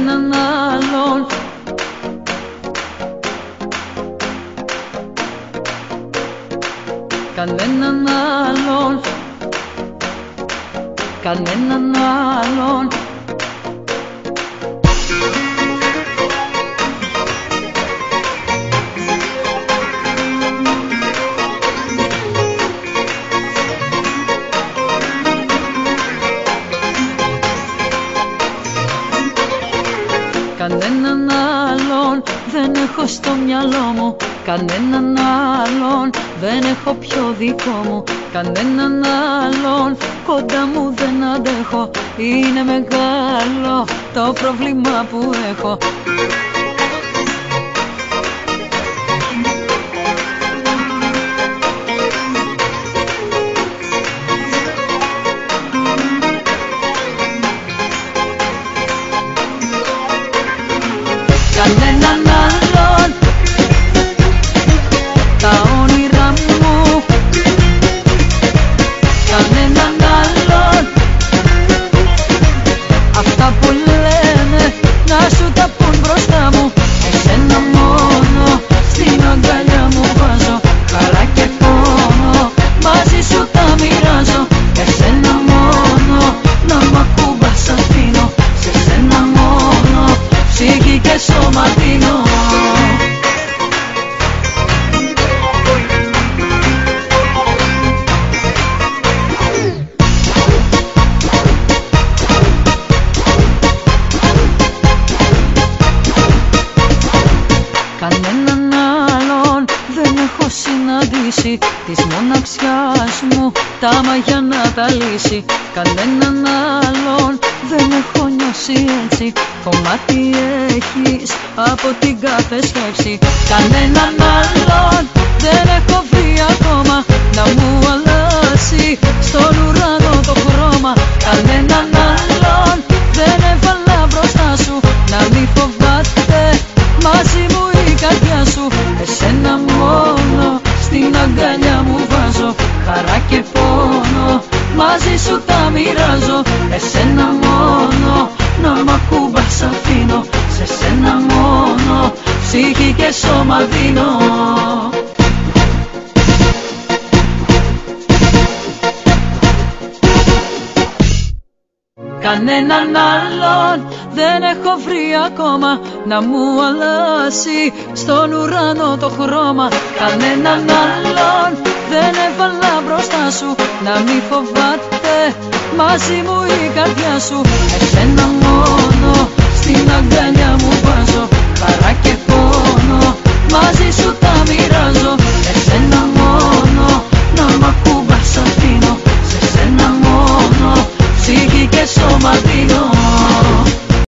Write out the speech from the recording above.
κανέναν άλλον. Κανέναν άλλον. Κανέναν άλλον. Κανέναν άλλον δεν έχω στο μυαλό μου. Κανέναν άλλον δεν έχω πιο δικό μου. Κανέναν άλλον κοντά μου δεν αντέχω. Είναι μεγάλο το πρόβλημα που έχω. Κανέναν άλλον τα όνειρά μου. Κανέναν άλλον αυτά που λένε να σου τα πουν μπροστά μου. Εσένα μόνο στην αγκαλιά μου βάζω. Χαρά και πόνο μαζί σου τα μοιράζω. Εσένα μόνο να μ' ακουμπάς αφήνω. Σε σένα μόνο ψυχή και σώμα δίνω. Κανέναν άλλον δεν έχω συναντήσει. Της μοναξιάς μου τα μαγιά να τα λύσει. Κανέναν άλλον δεν έχω νιώσει έτσι. Κομμάτι έχεις από την κάθε σκέψη. Κανέναν άλλον δεν έχω βρει ακόμα να μου αλλάξει στον ουρανό το χρώμα. Κανέναν άλλον δεν έβαλα μπροστά σου. Να μη φοβάται μαζί μου η καρδιά σου. Εσένα μόνο στην αγκαλιά μου βάζω. Χαρά και πόνο μαζί σου τα μοιράζω. Εσένα μόνο να μ' ακουμπάς αφήνω. Σε σένα μόνο ψυχή και σώμα δίνω. Κανέναν άλλον δεν έχω βρει ακόμα να μου αλλάσει στον ουρανό το χρώμα. Κανέναν άλλον δεν έβαλα μπροστά σου. Να μη φοβάται μαζί μου η καρδιά σου. Εσένα μόνο στην αγκαλιά μου βάζω. Χαρά